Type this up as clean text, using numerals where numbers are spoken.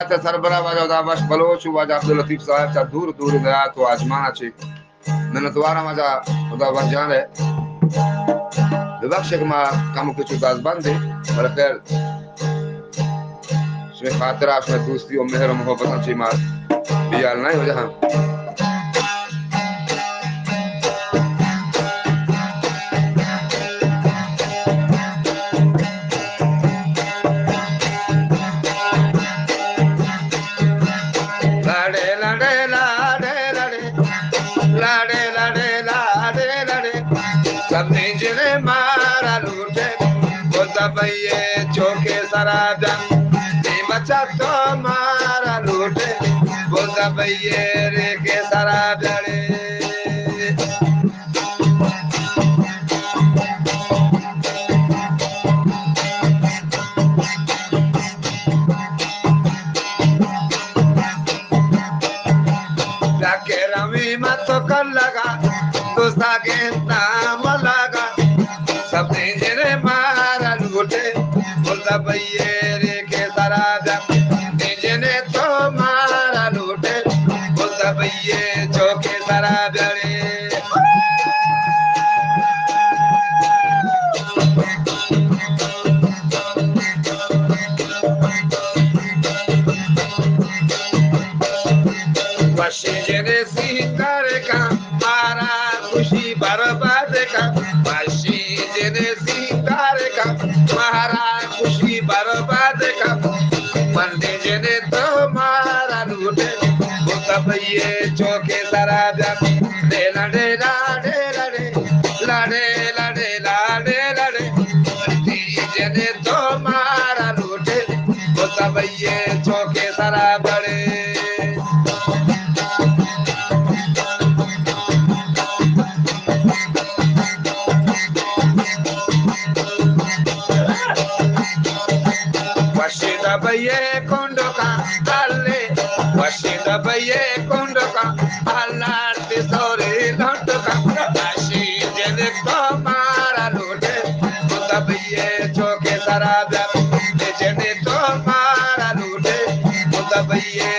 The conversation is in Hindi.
सरबरा वाजा दाबाश बलोच वाजा अब्दुल लतीफ साहब चा दूर दूर गया तो आजमाना चे मेहनतवारा माझा खुदा वंजान है विवक्ष मा काम के चुदास बंदे पर खैर इसमें खातिरा इसमें दोस्ती और मेहर मोहब्बत ची मार बियाल नहीं हो जहां लाडे लाडे लाडे लाडे लाडे लाडे लाडे लाडे सबने जिने मारा लूटे बोलता भैये चौके सराजा बच्चा तो मारा लूटे बोलता भैये रे के सराजा रे रमी मत कर लगा दोस्ता के नाम लगा सबने जिने मारा लूटे बोलता भैये रे के सराजा जिने तो मारा लूटे बोलता भैये चौके सराजा रे जिने सिंगार का मारा खुशी बर्बाद का बाशी जिने सिंगार का मारा खुशी बर्बाद का मंदिर जिने तो मारा लूटे वो सब ये चौके सराजा दे लड़े लाडे लड़े लाडे लाडे लाडे लड़े जिने तो मारा लूटे वो सब ये चौके सराजा रे भैये कुंडो का हल्ले वशीद भैये कुंडो का हल्ला तिसोरी लौट का आशी जने तो मारा लूटे बुद्धा भैये चौके सराजा जने तो मारा लूटे बुद्धा भैये